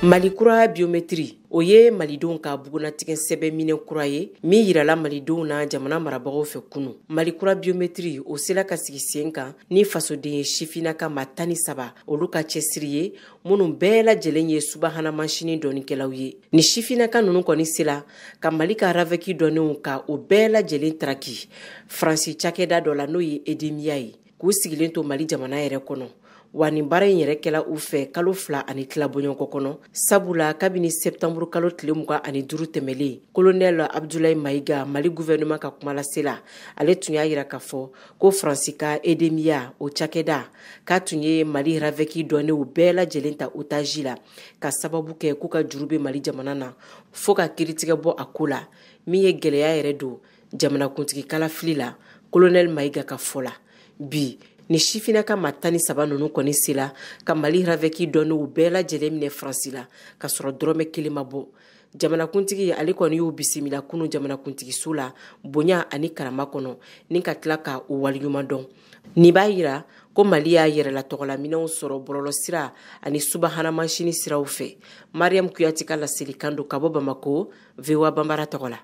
Malikura biométrie o ye malidenw ka bugunatigɛ sɛbɛn minɛ kura ye min yirala malidenw na jamana marabagaw fɛ kunu. Malikura biométrie o sela ka sigi sen kan ni fasoden ye sifinaka ma 13 olu ka cɛsiri ye minnu bɛɛ lajɛlen ye subahana mansini dɔnikɛlaw ye. Ni sifinaka nunu kɔni sela ka Mali ka ravɛki dɔnenw ka o bɛɛ lajɛlen traki Faransi cakɛda dɔ la n'o ye Edemia ye k'u sigilen to Mali jamana yɛrɛ kɔnɔ. Wa nin baara in yɛrɛ kɛla u fɛ kalo 2 ani tila bɔɲɔgɔnkɔ kɔnɔ sabula kabini septembre kalo tile 25 tɛmɛlen colonel Abdoulaye Maïga Mali gouvernement ka kumalasela ale tun y'a yira k'a fɔ ko Faransi ka Edemia o cakɛda k'a tun ye Mali ravɛki dɔnenw bɛɛ lajɛlen ta otage la ka sababu kɛ k'u ka juru be Mali jamana na fo ka kiritigɛ bɔ a ko la min ye gɛlɛya yɛrɛ don jamanakuntigi kalafili la colonel Maïga ka fɔ la. Bi ni sifinaka ma 13 nunu kɔni sela ka Mali ravɛki dɔnenw bɛɛ lajɛlen minɛ Faransi la ka sɔrɔ dɔrɔmɛ kelen ma bɔ. Jamanakuntigi ale kɔni y'u bisimila kunu jamanakuntigiso la bonya ani karama kɔnɔ ni ka tila ka o waliɲuman dɔn. Ni b'a yira ko Mali y'a yɛrɛla tɔgɔlaminɛw sɔrɔ bɔlɔlɔ sira ani subahana mansini siraw fɛ. Mariam Kuyate ka laselikan don ka bɔ Bamako, VOA Bambara tɔgɔ la.